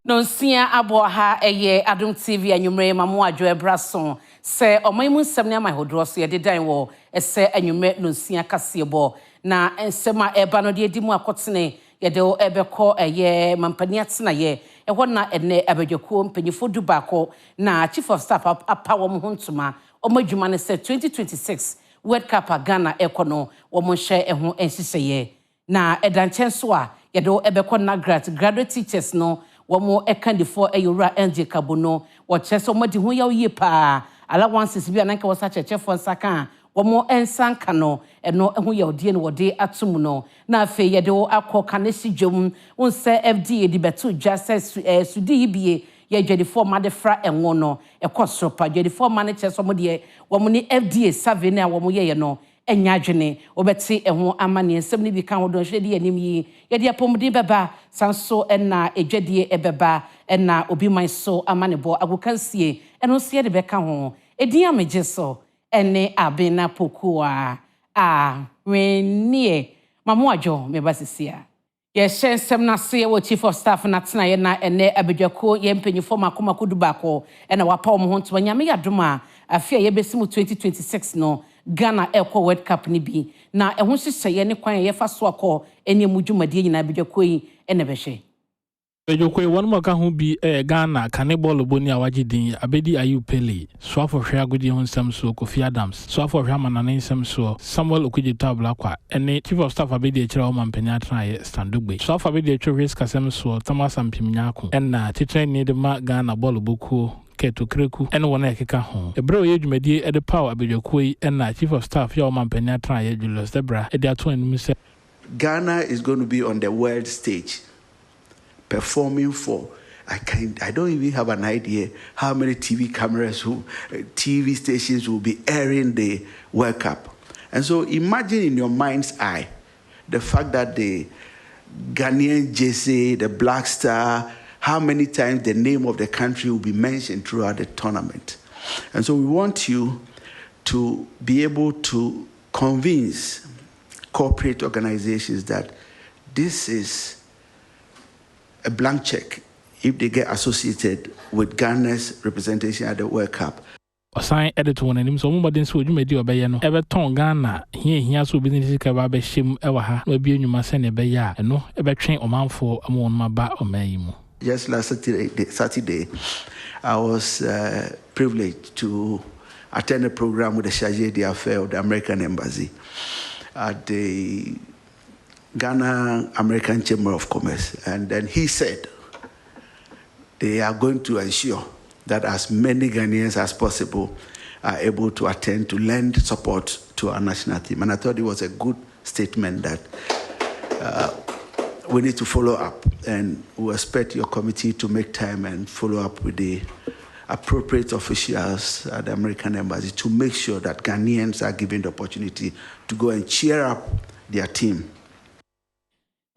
No sia aboha eye Adom TV anwumre mamu adwo ebrason se omayimu nsem ne amahodro so ye dedan wo ese anwumre no sia kasebo na ensem a eba no de edimu akotene ye de ebekọ eye mampani atena ye eho na ene abedwekuo mpanyifo dubako na chief of staff apa wo ho ntuma omadwuma ne se 2026 World Cup Ghana ekono wo mo hye eho ensiseye na edanchenso a ye de ebekọ na graduate teachers no Wamo ekandifo eyura NJ Kabono wacheso modi hu ya uye pa allowances bi ananka wasa chechefo nsaka wamo ensanka no eno hu ya odie no wode atum no na afe ye de akọ kanesi dwom unse FDA di betu justice sudi ibie ye dwedifo madefra enwo no ekosoro pa dwedifo ma ne cheso modi wamo ni FDA survey na wamo ye no enya adwene obeti eho amane nsem ni bi kan ho don hwede anim yi ye de apomdi beba sanso na edwedie ebeba na obi man so amane bo agokansie eno se de beka ho edin amegye so ene abena pokua renie mamo adwo mebasisia ye nsem na se wo chief of staff na tena ye na ene abedwako ye mpanyifo makomako dubako na wapa wo ho ntoma nyame yadoma afia ye besimu 2026 no Ghana Eco World Cup ni bi na ehun hyehyeye ne kwan ye fa so akọ ene mudwumade nyina bidwako yi ene behwe Ejokwe one more kan ho bi Ghana kane ball boni awagidin abedi ayu pele so afọhwe agodi ho nsam so Kofi Adams so afọhwe amanane nsam so Samuel Okudjeto Ablakwa ene chief of staff abedi ekira o mampani atraye standogbe so afọ abedi ekira risk kasem so Thomas Ampimnyako ena titre ni de ma Ghana ball boku Keto Kreku ene wona ekeka ho ebro ye dwumadi e de power abedwako yi ena chief of staff ya o mampani atraye Julius Debra e de ato enum se Ghana is going to be on the world stage performing for I don't even have an idea how many TV cameras TV stations will be airing the World Cup. And so imagine in your mind's eye the fact that the Ghanaian jersey, the Black Star, how many times the name of the country will be mentioned throughout the tournament. And so we want you to be able to convince corporate organizations that this is a blank check if they get associated with Ghana's representation at the World Cup. Osan editor won anim so mo modern so dwumadi obeye no ebeton Ghana hia so business ka ba be hyem e wa ha no bi enwuma se ne be ya no ebetwen omanfo amon maba omayimu. Just last Saturday I was privileged to attend a program with the Chargé d'Affaires of the American Embassy at the Ghana American Chamber of Commerce, and then he said they are going to ensure that as many Ghanaians as possible are able to attend to lend support to our national team. And I thought it was a good statement that we need to follow up, and we expect your committee to make time and follow up with the appropriate officials at the American Embassy to make sure that Ghanaians are given the opportunity to go and cheer up their team.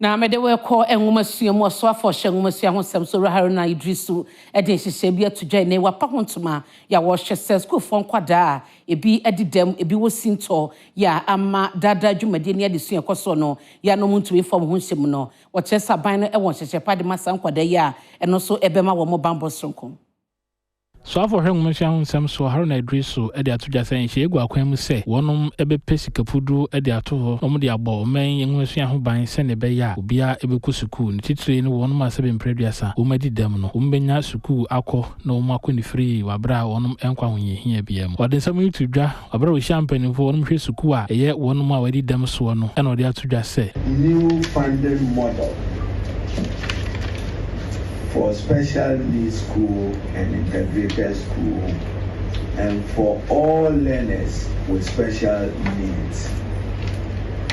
Na medewe ko enwumasuamu so afọhye enwumasuamu hosem so Haruna Idrisu ede hyehyɛ bi atudwa ne wapa hontuma ya wo hye school fon kwada ebi edidam ebi wosinto ya ama dada dwumade ne ade sua koso no ya no muntumi fom ho hyem no wo kyesa ban no e won hyehyɛ pade masan kwada ya eno so ebema wo mo bambo sonko so afọ hwe nwomhwe ahonsam so Haruna Idrisu ede atudwa san hye egu akwan mu se wonom ebepe sikapudu ede ato ho nom de abọ man nwomhwe ahoban se ne be ya obia ebeku sukuu ne titire ne wonom asebe mpreduasa womadi dam no wombenya sukuu akọ na wom akoni free wabra wonom enkwa hoyehia biam wade nsam yitudwa wabra wo champagne fo wonom hwe sukuu a eye wonom a wadi dam so no ena ode atudwa se new funding model for special needs school and integrated school, and for all learners with special needs,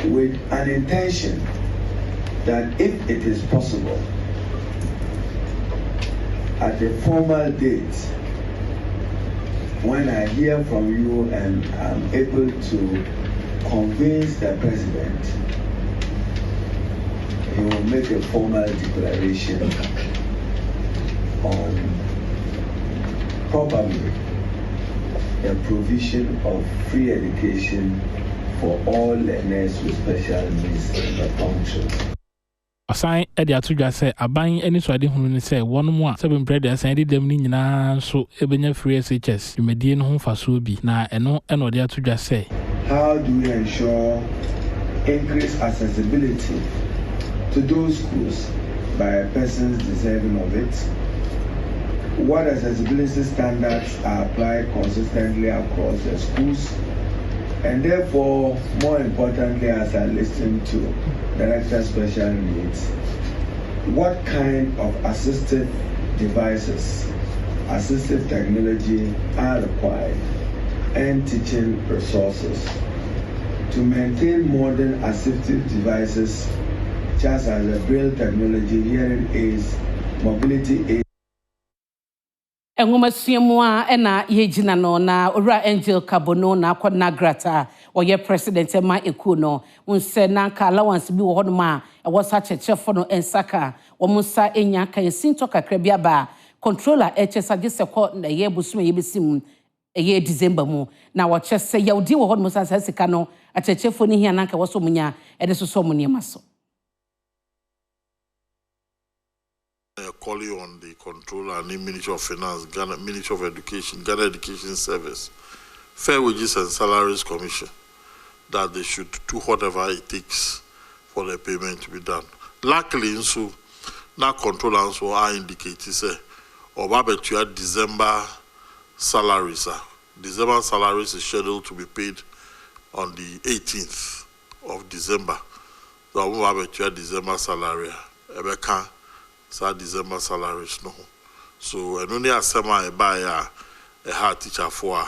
with an intention that if it is possible, at a formal date, when I hear from you and I'm able to convince the president, he will make a formal declaration on probably the provision of free education for all learners with special needs in the country. Wasan e de atudwa say aban ani so ade hunu ne say won mu a 7 bread asan de dem ni nyina so ebenya free SHS dwumadie no ho faso bi na eno e no de atudwa say how do we ensure increased accessibility to those schools by persons deserving of it? What accessibility standards are applied consistently across the schools? And therefore, more importantly, as I listen to Director Special Needs, what kind of assistive devices, assistive technology are required, and teaching resources to maintain modern assistive devices such as the braille technology, hearing aids, mobility aids. Engoma suemua ena yejina no na ora Angel Kabono na akona grata oye president ma ekuno unse na ka allowance bi wo hono ma e wo sa chechefo no ensaka wo musa enya kan sinto kakra bi aba controller HSA giseko na ye busuma ye besim ye December mu na wo chese yawdi wo hono musa sa sika no achechefo ni hia na ka wo so munya e de so mu ne maso. Calling on the controller and the Ministry of Finance, Ghana Ministry of Education, Ghana Education Service, Fair Wages and Salaries Commission, that they should do whatever it takes for the payment to be done. Luckily, so now controllers will indicate say, or Babetua December salaries. December salaries is scheduled to be paid on the 18th of December. So Babetua December salary, Ebeka. December salaries no. So and only as some I buy a hard teacher for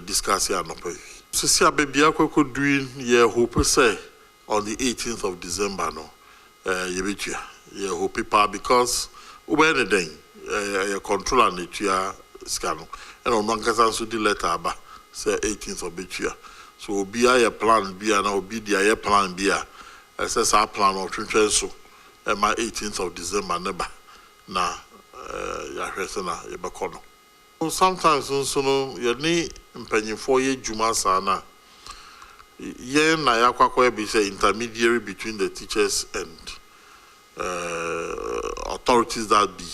discuss here no pay. So see a baby could doing ye hope say on the 18th of December no. Ye hope people because when the day your controller nature scan and on one case also the letter about say 18th of Betua. So be a plan be and be the plan be a says our plan of so. My 18th of December never na yahwese na yebekono. Sometimes so no you need mpanyin for ye juma sana ye na yakwakwa be say intermediary between the teachers and authorities that be.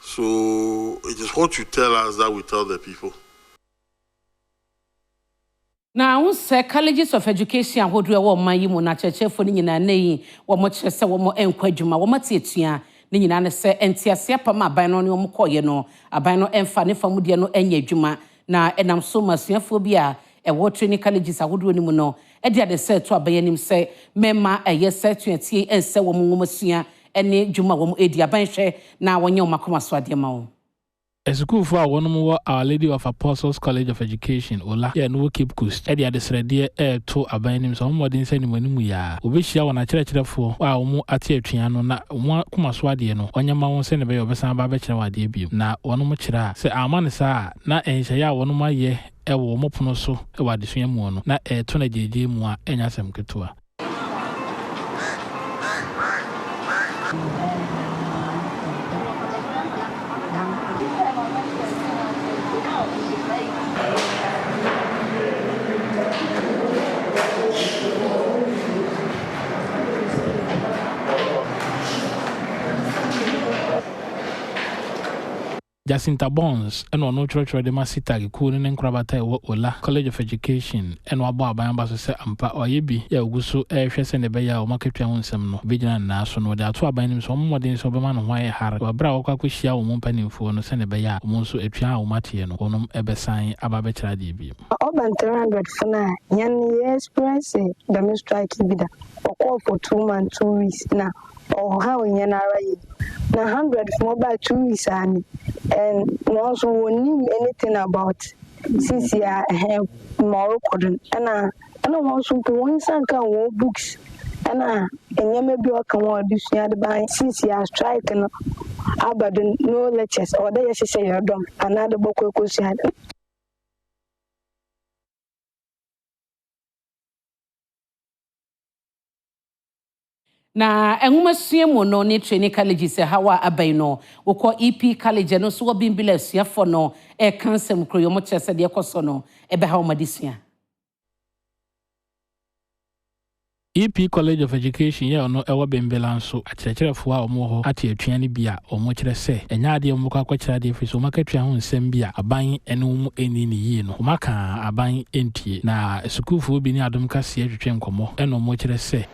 So it is what you tell us that we tell the people. Now, unse colleges of education ahodo ewo man yi mu na chechefo ni nyina na yi wo mo kyerese wo mo enkwadwuma wo matietua ni nyina ne se entiase apam aban no ne wo koye no aban no emfa ne famudie no enya adwuma na enam so masuafo bi a ewo training colleges ahodo ni mu no e dia de se to abayanim se mema eye se tuatie ense wo mo ngomasua ene dwuma wo mo edi aban hwe na wonye wo makoma so ade ma wo. A school for one more Our Lady of Apostles College of Education, Ola, yeah, no keep coast. Eddie at the dear air to a binding some more than sending when we are. Ubishia on a church for our more at your triano, not one Kumaswadiano, on your mount send a bay of a San Babachava debut. Now, one more chira, say our man is not a shaya one of my year, a woman so, a wad the same one, not a 20 JJ more, and as some couture. Jacinta Bonds and no church where the Masita cool and Crabata Ola College of Education and Waba Bamba say Ampa or Yebi, Yagusu, Airshas and the Baya or Market Town some vigilant national. There are two abandoned some more than Soberman why hard or Brow Kakushia or Mumpany for no send a Baya, Monso Epia or Matiano, or no Ebesign Ababetra DB. Oban 300 for now, Yan express the most strike bidder or call for 2 months, 2 weeks now, or how in Yanara. Now 100 for about 2 weeks and also won't knew anything about since you have more couldn't and I also to one sanka books and you may be welcome or this year by since you are striking about no lectures or they say you're done another book was had. Na enwuma suemu no ne training college se hawa abai no wokọ EP college no so obimbila suafo no e kansem kroyo mo chese de ekoso no ebe ha omadisua. EP College of Education ye ono ewo bembela nso akyerɛkyerɛfo a ɔmo hɔ ate atuane bia ɔmo kyerɛ sɛ ɛnya ade ɔmo kɔ akɔkyerɛ ade firi so ɔmo akatua ho nsɛm bia aban ene mu eni ne yie no ɔmo aka aban entie na sukuufo bi ne adom kase atwetwe nkɔmɔ ɛna ɔmo kyerɛ sɛ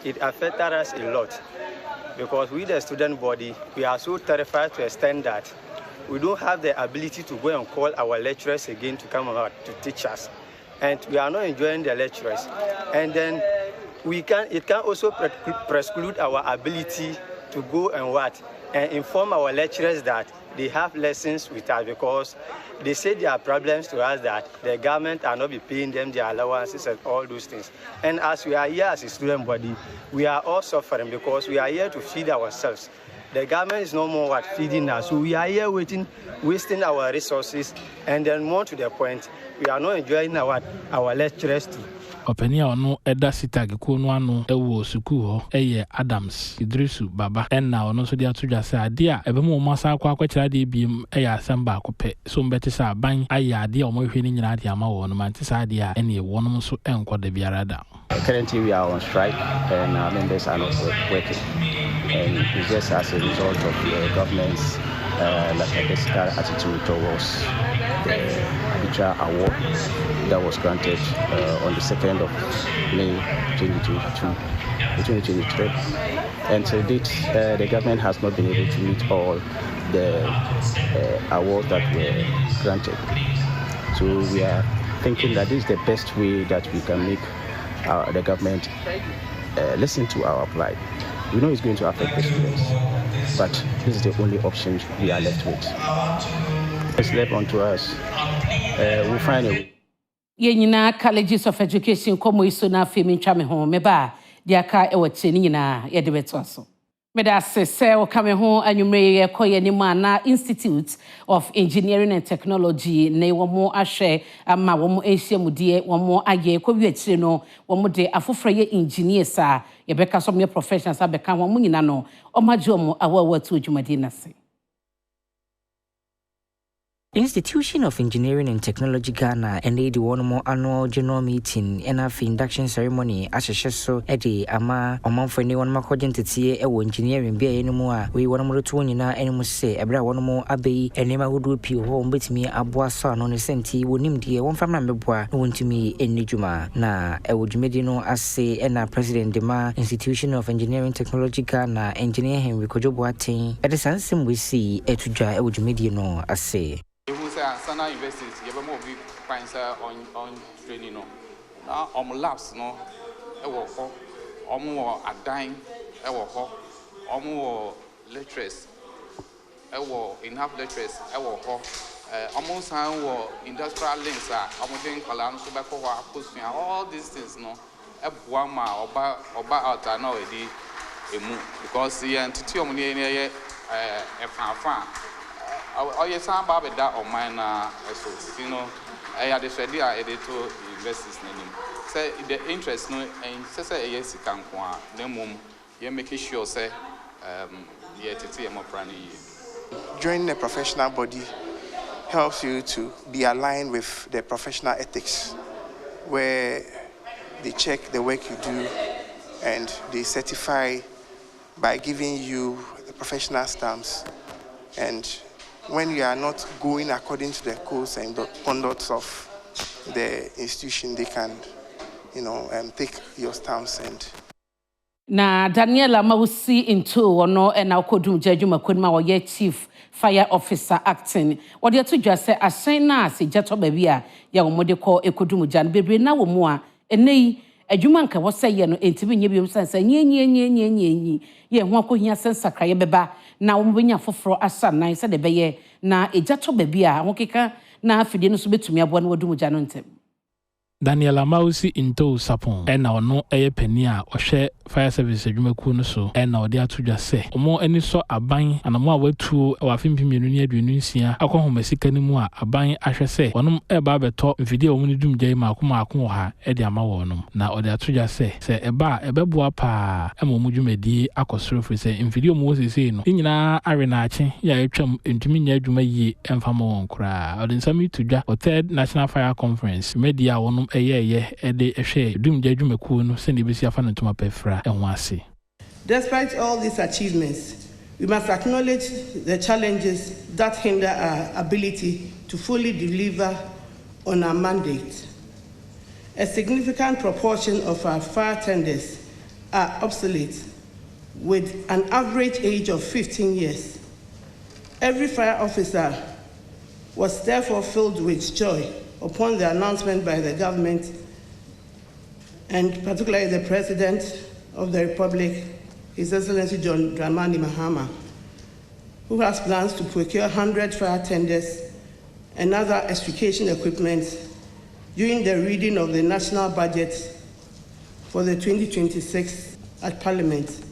it affected us a lot because we the student body we are so terrified to extend that we don't have the ability to go and call our lecturers again to come out to teach us, and we are not enjoying the lecturers, and then it can also preclude our ability to go and inform our lecturers that they have lessons with us, because they say there are problems to us that the government are not be paying them their allowances and all those things. And as we are here as a student body, we are all suffering because we are here to feed ourselves. The government is no more feeding us, so we are here wasting our resources, and then more to the point, we are not enjoying our lecturers too. Openia ono eda sitag ko no ano ewo suku ho eye Adams Idrisu Baba enna ono so dia to dwase ade a ebemu mo asa akwa akwakira de biem eye asamba akope so mbete sa ban aye ade a mo hwe ni nyina ade ama wo no man tisa ade a ene wo no so enkoda biara da. Currently we are on strike and our members are not working, and it's just as a result of the government's lackadaisical attitude towards the arbitral award that was granted on the 2nd of May 2023. And to date, the government has not been able to meet all the awards that were granted. So we are thinking that this is the best way that we can make the government listen to our plight. We know it's going to affect the students, but this is the only option we are left with. It's left onto us. We'll find a way. Yenyina colleges of education komo iso na afemi ntwa me ho meba dia ka e wote ni nyina ye de beto so meda se o ka me ho anwumre ye koye ni ma na Institute of Engineering and Technology ne wo mo ahwe ama wo mo ehyiamudie wo mo aye ko wi akire no wo mo de afofra ye engineers a ye beka so me professionals a beka wo mo nyina no o maje o mo awawa tu dwumade na se. Institution of Engineering and Technology Ghana and the one annual general meeting and a induction ceremony as a so Eddie ama among for anyone according to see a engineering be anymore. We want more to win and must say a bra one more abbey and name would do pure home but me a boa son on a senti would name dear one from number boy no one to me in Nijuma. Na I would medino as say and a president Dema Institution of Engineering Technology Ghana engineer Henry Kojoboating at the same we see a to dry I would medino as say. Sana universities, you have more big finds on training. Now, labs, no, I work more a dime, I work more lecturers, I work enough lecturers, I work almost industrial links, I'm doing columns, tobacco, all these things, no, a Buama or buy out I know a move because the entity of money a fan. Oh yes, I'm Baba that on mine. So you know, I had this idea. I did to invest his name. Say the interest no, and say yes, you can go. Then you making sure say yeah, to more planning. Joining a professional body helps you to be aligned with the professional ethics, where they check the work you do and they certify by giving you the professional stamps. And when you are not going according to the codes and the conduct of the institution, they can, take your stamps and. Na Daniela Mausi into ono na okodum jejuma kwenma wo ye chief fire officer acting. Wode to dwa se asen na ase jato baby a ya wo mode ko ekodum jan bebre na wo mu a enei adwuma nka wo se ye no entibi nye biom sansa nyi ye ho akohia sensakra ye beba na wo benya foforo asa nan se de beye na ejato baby a ho keka na afide no so betumi abo na wodum jan no ntem. Daniela Mausi into Sapon ena ono eye pani a ohwe fire service adwumaku no so ena ode atodwa se omo ani so aban anamo a watu wafimpimmenu ne aduonu nsia akohomasika ni mu a aban ahwe se wonom eba abeto mfidi omo ni dumgye maako ha e de ama wonom na ode atodwa se eba ebeboa pa emomu dwumadi akosoro firi se mfidi omo wosese no nyina awe na ache ya etwam ntumi nya adwuma yi emfama won kra ode nsami tudwa o third national fire conference media wonom nom de ehwe dumgya adwumakuo no sɛ ne besi afa ne ntoma pɛfra ɛho ase. Despite all these achievements, we must acknowledge the challenges that hinder our ability to fully deliver on our mandate. A significant proportion of our fire tenders are obsolete, with an average age of 15 years. Every fire officer was therefore filled with joy upon the announcement by the government, and particularly the President of the Republic, His Excellency John Dramani Mahama, who has plans to procure 100 fire tenders and other extrication equipment during the reading of the national budget for the 2026 at Parliament.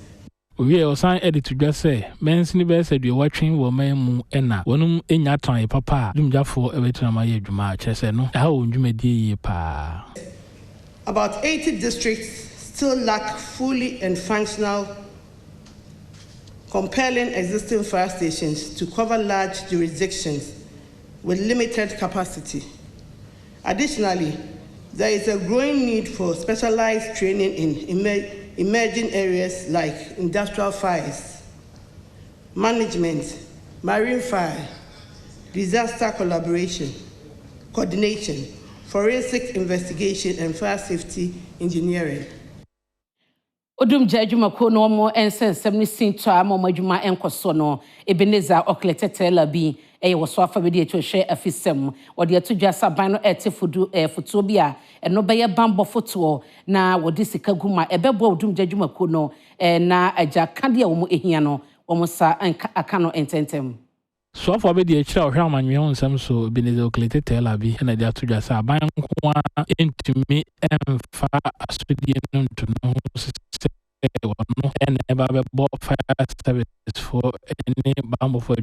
We are also edit to just say, men's neighbors said you're watching woman ena, one in your time, papa, Dumja for a veteran my Juma, Cheseno, how would you make pa? About 80 districts still lack fully and functional, compelling existing fire stations to cover large jurisdictions with limited capacity. Additionally, there is a growing need for specialized training in emerging areas like industrial fires, management, marine fire, disaster coordination, forensic investigation, and fire safety engineering. Odum judgment no more and sense 70 to a more juma and cosono, Ebenezer Ocletete Labi, a was offered with to share a fisem, or the two just abano etifudu futobia, and no by a bambo footwall, now what this Kaguma, a bebo dum judgment no, and na a jack candia umu ehiano, almost a cano intentem. So for the child, how man yon some so Ebenezer Ocletete Labi, and I dare to just abang into me and far as to know. And never bought fire service for any bamboo for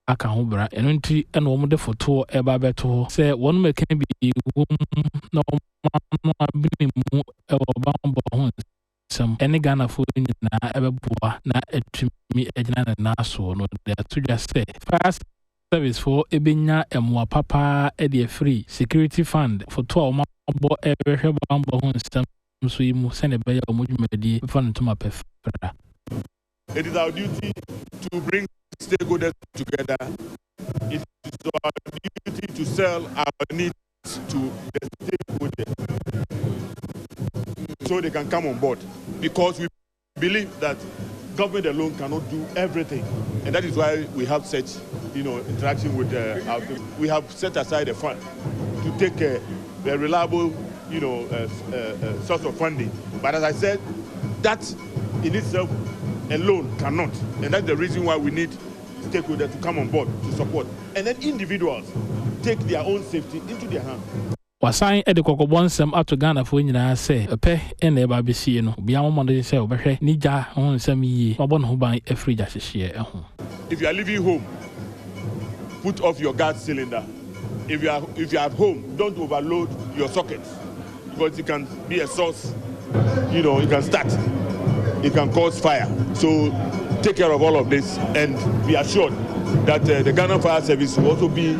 Akahubra, and until and one the photo ever better say one may can be no bamboo some any Ghana food na ever boa na to me a naso no there to just say fast service for Ebenya and more papa a free security fund for 12 months every bamboo system. So you send a better movie fun to my pefra. It is our duty to bring stakeholders together. It is our duty to sell our needs to the stakeholders so they can come on board, because we believe that government alone cannot do everything, and that is why we have such interaction with our people. We have set aside a fund to take a reliable source of funding. But as I said, that in itself alone cannot. And that's the reason why we need stakeholders to come on board to support. And then individuals take their own safety into their hands. Wasan ede kokobon sem ato Ghana fo nyina se epe ene eba besie no bia mo de se obehwe nija ho nsem yie mabon ho ban afrija hyehye eho. If you are leaving home, put off your gas cylinder. If you are at home, don't overload your sockets, because it can be a source, it can start, it can cause fire. So take care of all of this and be assured that the Ghana Fire Service will also be,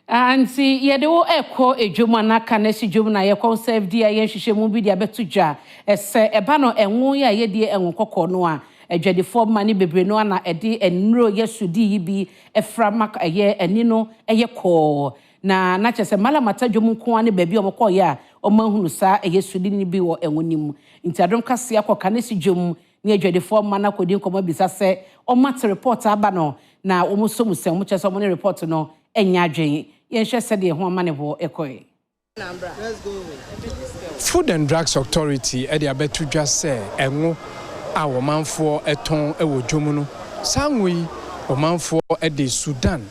and see, ye do echo a Jumana Canesi Jumana, ye conserve dear yen shemu be dia betuja, say a bano and woya ye dear and woko noa. A jadi for money be no na edi enro yesudi bi eframak a ye enino a ye ko na na chese mala mata dwom ko ane baby omko ya o mahunu sa a yesudi ni bi wo enwonim nti adom kase akoka ne si dwom ne adwade for mana kodi nkoma bisa se o mat report aba no na o muso musem mo chese mo ne report no enya adwen ye hwe se de ho mane bo ekoe. Let's go. Food and Drugs Authority e de abetu dwa se enwo a womanfo eton ewo dwom no sanwi womanfo e de Sudan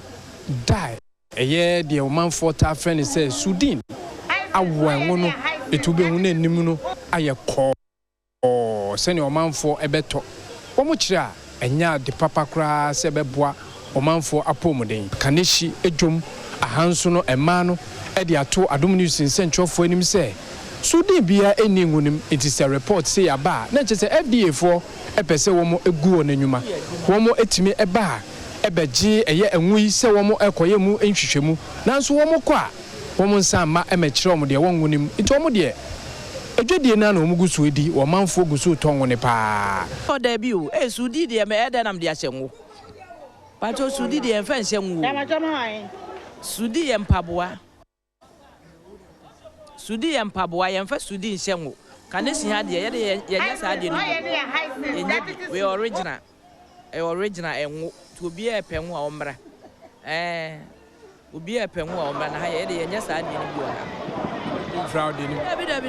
die eye de womanfo ta friend say Sudan awo enwo no etube hu na nim no aye ko se ne womanfo ebeto womo kire a enya de papa kra se beboa womanfo apomuden kaneshi edwom ahanso no ema no e de ato Adom News nsentwofo anim se Sudan bia eni ngunim, it is a report say aba na che say FDA for epese wo mo egu onanwuma wo mo etimi eba ebeji eye enwi se womo ekoye mu nhwehwemu nanso womo kɔ a womo nsa ma emekire womo de wonwo nim nti womo de edwedie na womo gusu edi wo manfo gusu tonwo ne pa o da bi o sudi de me eda nam de ahyenwo pato sudi de enfa nhyenwo sudi ye mpaboa yemfa sudi nhyenwo kanesi ha de ye nya sa de no we original enwo to obi e penwo a omra obi e penwo a omra na ha ye de ye nya sa de no bi o fraud ni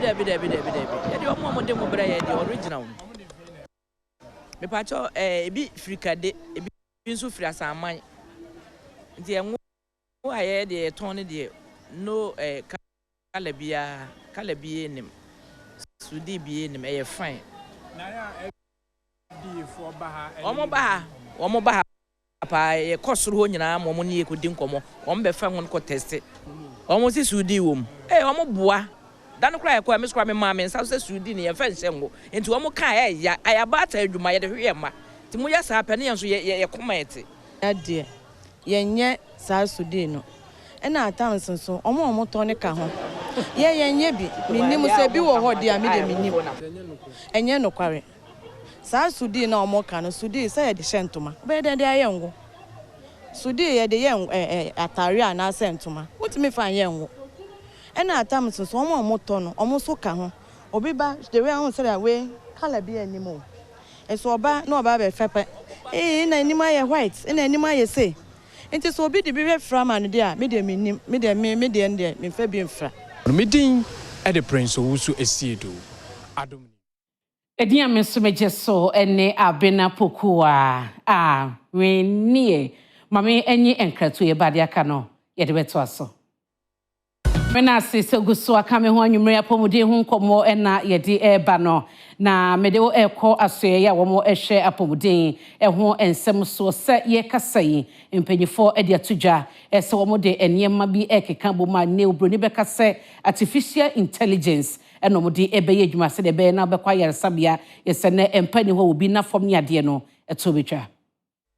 David ye de omo de mo bra ye de original me pacho ebi frikade ebi nso firi asaman nti enwo a ye de ton de no kalabia nim sudi bi nim e fine na ya di fo baha omo baha pa ye kosoro ho nyina mo ne ye kodi nkomo omo be fa ngon ko test omo si sudi wom omo boa dan kra ye ko me skra me ma me nsa so sudi ne ye fa nhyemgo enti omo ka ya ayaba ta adwuma ye de hwe ma ti mo ya sa pa ne yenso ye komete ade ye nye sa sudi no na atansen so omo to ne ka ho ye nye bi minim se bi wo ho dia me de minim enye no kware sa sudi na omo ka no sudi se ye de hyentoma be de ayenwo sudi ye de ye atare ana sentoma wotimi fa ayenwo na atansen so omo to no omo so ka ho obi ba the way ahun say that way color bi animo eso oba na oba be fepe na anima ye white na anima ye say enti so obi de bi hwe fra man de a me de minim me de ende me fa bi mfra medin e de prince owusu esiedo adom Edi ameso mejeso ene abena pokua we nie mame enyi enkratu ye bade aka no ye de beto aso mena se guso aka me ho anwumre apomode hu nkomo ena ye de eba no na mede wo ekọ asoye ya wo mo ehwe apomode ho ensem so se ye kasayi empanyifo e de atudwa ese wo mo de eniyema bi ekeka boma ne obroni beka se artificial intelligence eno mo de ebeye adwuma se de be na be kwa yaresabia yese ne empani ho obi na fom ne ade no eto betwa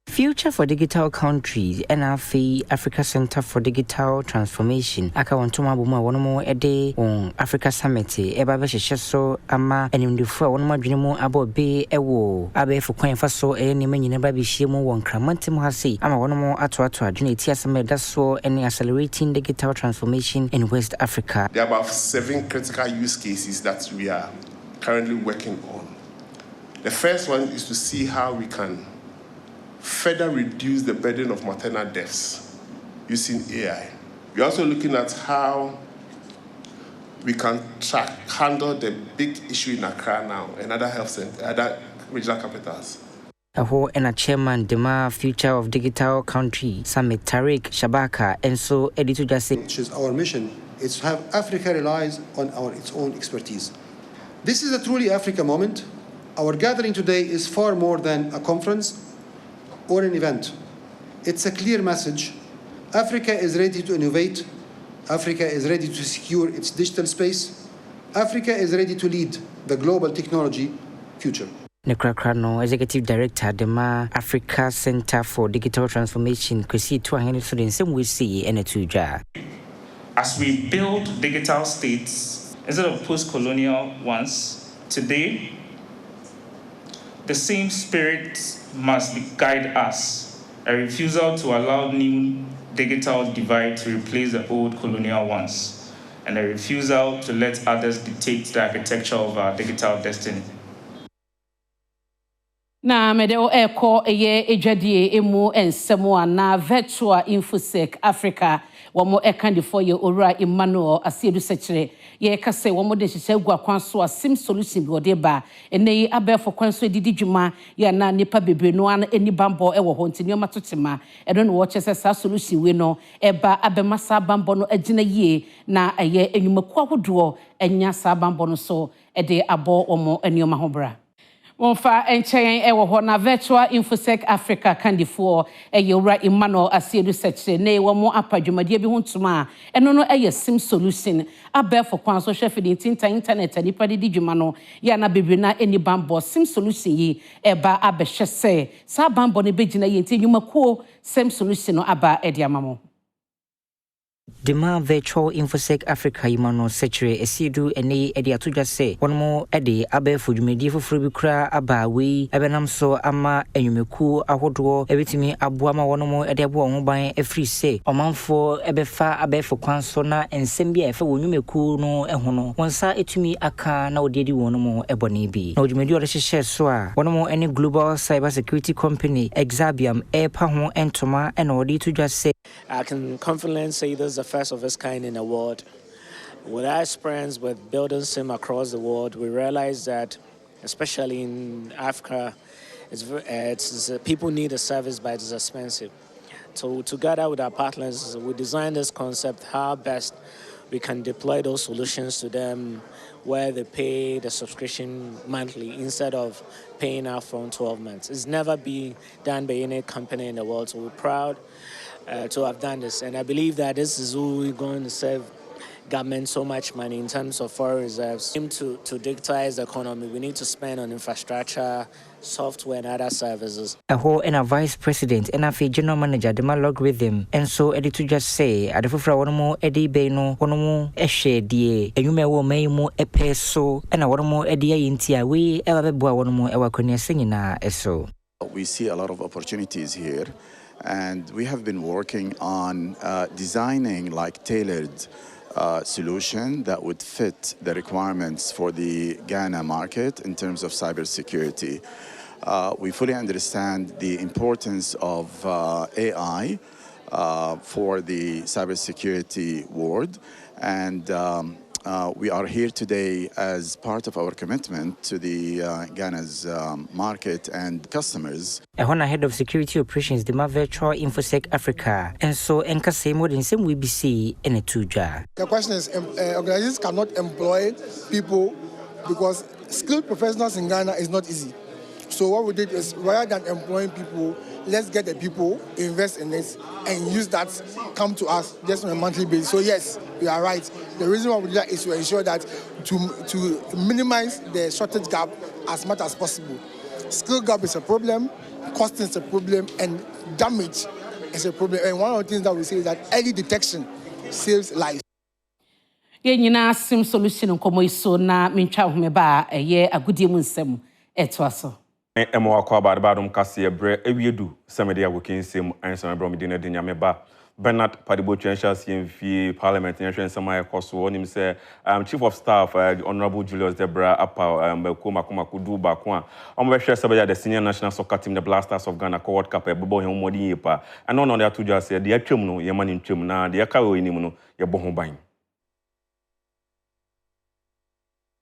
Future for Digital Countries, NRF, Africa Center for Digital Transformation. Aka wantuma buma wonomo ede on Africa Summit. Eba besheso ama enimdifo wonomo adwene abo be ewo abe fo kwan fa so ene manyina ba bihie mu won kramante mu hase ama wonomo ato adwene ti asema da so ene accelerating digital transformation in West Africa. There are about 7 critical use cases that we are currently working on. The first one is to see how we can further reduce the burden of maternal deaths using AI. We're also looking at how we can handle the big issue in Accra now and other health centers, other regional capitals. Aho and a chairman Dema Future of Digital Country Summit Tariq Shabaka and so editor just which is our mission is to have Africa relies on its own expertise. This is a truly Africa moment. Our gathering today is far more than a conference or an event. It's a clear message. Africa is ready to innovate. Africa is ready to secure its digital space. Africa is ready to lead the global technology future. Nekrakrano, Executive Director, Dema Africa Center for Digital Transformation, Kwesi Tuahene so den same we see and etuja. As we build digital states instead of post-colonial ones, today, the same spirit must guide us, a refusal to allow new digital divide to replace the old colonial ones, and a refusal to let others dictate the architecture of our digital destiny. Na medeo eko eye ejadie emu ensemo na virtual infosec Africa wamo ekandifo ye ora Emmanuel asiedu sechere ye kase wamo de hihye gwa kwanso asim solution bi odeba eneyi abefo kwanso edidi dwuma ya na nipa bebre no an eni bambo ewo ho ntini matotema eno no wo chese sa solution we no eba abemasa bambo no agina yie na eye enwumaku ahodo enya sa bambo no so ede abo omo enioma hobra Wonfa enchen ewo ho na virtual infosec Africa kandifoɔ eyewura Emmanuel Asiedu seche ne wo mo apadwumadie bi hontuma eno no eye sim solution abefo kwan so hwe fidi internet nipa di dwuma no ya na bebre na eni bambo sim solution yi eba abehwe se sa bambo ne begina ye nti dwumakuo sim solution no aba edi amamo. Dema virtual infosec Africa Emmanuel Secretary Asiedu ene edi atoja se wonmo ede abefo dwumadi foforo bi kra aba we ebenam so ama enwumeku ahodo ebetimi aboa ma wonmo ede abo ho ban afri se omanfo ebefa abefo kwanso na ensem bia efa wonwumeku no ehono wonsa etumi aka na odedi wonmo ebone bi na dwumadi ode hyehyɛ so a wonmo ene global cyber security company Exabiam epa ho entoma ena ode toja se I can confidently say this is the first of its kind in the world. With our experience with building SIM across the world, we realize that, especially in Africa, people need a service, but it's expensive. So together with our partners, we designed this concept, how best we can deploy those solutions to them where they pay the subscription monthly instead of paying out from 12 months. It's never been done by any company in the world, so we're proud to have done this. And I believe that this is who we're going to save government so much money in terms of foreign reserves. To digitize the economy, we need to spend on infrastructure, software, and other services. Aho and a vice president and a general manager, the logarithm, and so edit to just say, at the Fufra one more Eddie Beno, one more Eshe die, and you may well may more a peso, and a one more Eddie in Tia, we ever boy one more ever conia singing so. We see a lot of opportunities here, and we have been working on designing like tailored solution that would fit the requirements for the Ghana market in terms of cybersecurity. We fully understand the importance of AI for the cybersecurity world, and we are here today as part of our commitment to the Ghana's market and customers. Ehona head of security operations, the virtual infosec Africa, and so enka say more than same WBC in a tuja. The question is, organizations cannot employ people because skilled professionals in Ghana is not easy. So what we did is, rather than employing people, let's get the people, invest in it, and use that, come to us just on a monthly basis. So yes, you are right. The reason why we do that is to ensure that to minimize the shortage gap as much as possible. Skill gap is a problem, costing is a problem, and damage is a problem. And one of the things that we say is that early detection saves lives. Yenyina sim solution komo iso na mentwa homeba eye agudie mu nsem etwaso. Emo akwa badum kase ebre ewiedu semede ya wokinsem ansa bro medina de nyameba Bernard Padibo CMV Parliament National Sema Ekoso onim say Chief of Staff Honorable Julius Debra Apa Koma Kudu Bakwa omwehwe sebeya the senior national soccer team the Blasters of Ghana World Cup ebobo him modi yepa and on there to just say the atwem no ye mani ntwem na the akawe onim no ye bo ho ban.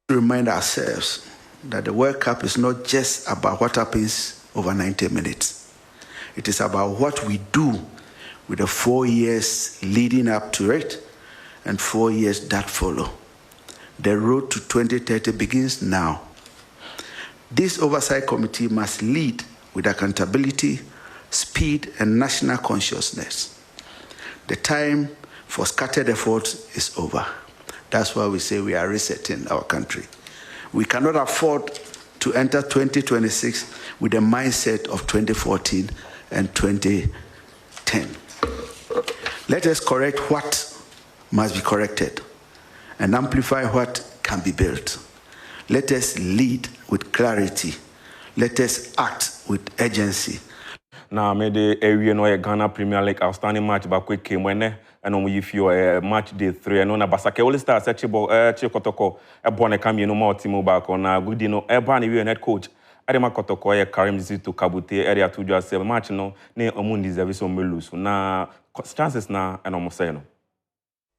Remind ourselves that the World Cup is not just about what happens over 90 minutes. It is about what we do with the 4 years leading up to it and 4 years that follow. The road to 2030 begins now. This oversight committee must lead with accountability, speed, and national consciousness. The time for scattered efforts is over. That's why we say we are resetting our country. We cannot afford to enter 2026 with the mindset of 2014 and 2010. Let us correct what must be corrected and amplify what can be built. Let us lead with clarity. Let us act with urgency. Now, maybe area no Ghana Premier League outstanding match ba quick came when and on we feel match day 3 and on a basake all stars Chikotoko ebone kam no more team back on a good no ebani we head coach Adema Kotoko Karim Zito Kabute area to just say match no ne omundi deserve so lose na chances na and almost say no.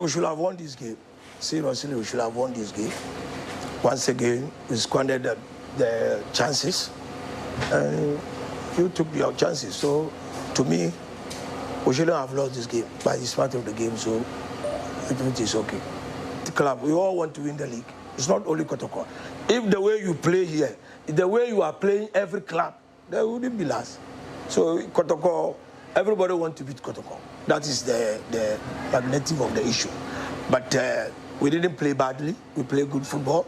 We should have won this game. Seriously, we should have won this game. Once again, we squandered the chances. You took your chances. So, to me, we shouldn't have lost this game. But it's part of the game, so it is okay. The club, we all want to win the league. It's not only Kotoko. If the way you play here, the way you are playing every club, there wouldn't be last. So Kotoko, everybody wants to beat Kotoko. That is the magnetic of the issue. But we didn't play badly. We played good football,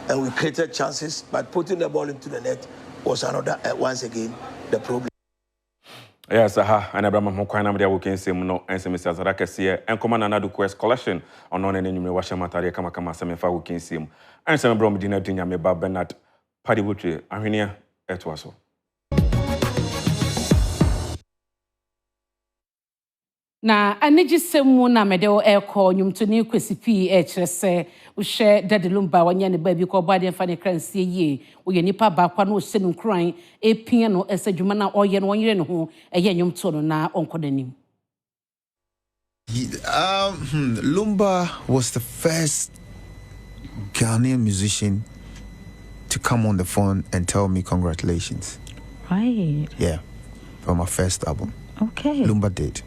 and we created chances. But putting the ball into the net was another, once again, the problem. Yes, and Abraham Mokwana Media working same no and Mr. Zarakasi and command another quest collection on non and any washer material kama semefa working same and some brom dinner dinya me Bernard Padibutri Arenia etwaso. Na aneji semu na medeo eko nyumtoni kwesi pi kyerese wo hye dadelumba wanya ne ba bi ko bade mfa ne kransie ye wo ye nipa ba kwa no hye nkran epia no esadwuma na oye no wonyere ne ho eye nyumto no na onkodanim. Lumba was the first Ghanaian musician to come on the phone and tell me congratulations. Right. Yeah, for my first album. Okay. Lumba did.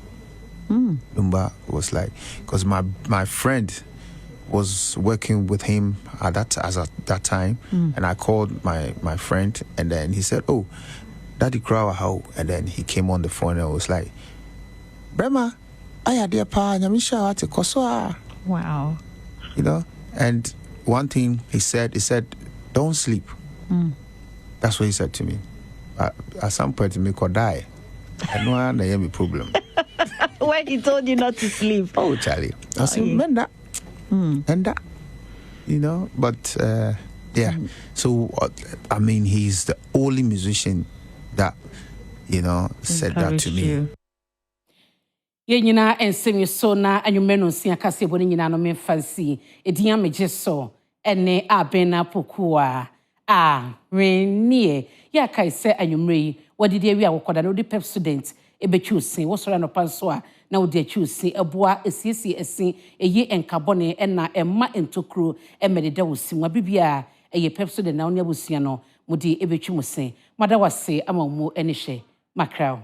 Lumba was like, because my friend was working with him at that time, and I called my friend, and then he said, "Oh, Daddy Crow, how?" And then he came on the phone and was like, "Brema, I had dear pa, nyamisha ate kosoa." Wow. You know, and one thing he said, "Don't sleep." That's what he said to me. At some point, me could die. I know I have a problem. When he told you not to sleep. Oh, Charlie. I said, man, that. And that. You know, but yeah. So, I mean, he's the only musician that, you know, said that to me. Ye nyina ensemi so na anwumre no nsia kase bo nyina no me fancy edian meje so ene abena pokua renie ya kai se anwumre wadide wi awokoda no de pep student ebechusin wo sora no panso a na wodi achusin aboa esiesi esi eyi enkabone na emma entokro emededa wosimwa bibia eye pep student na onia bosua no mudi ebetwumusin madawase amamu ene hye makraw.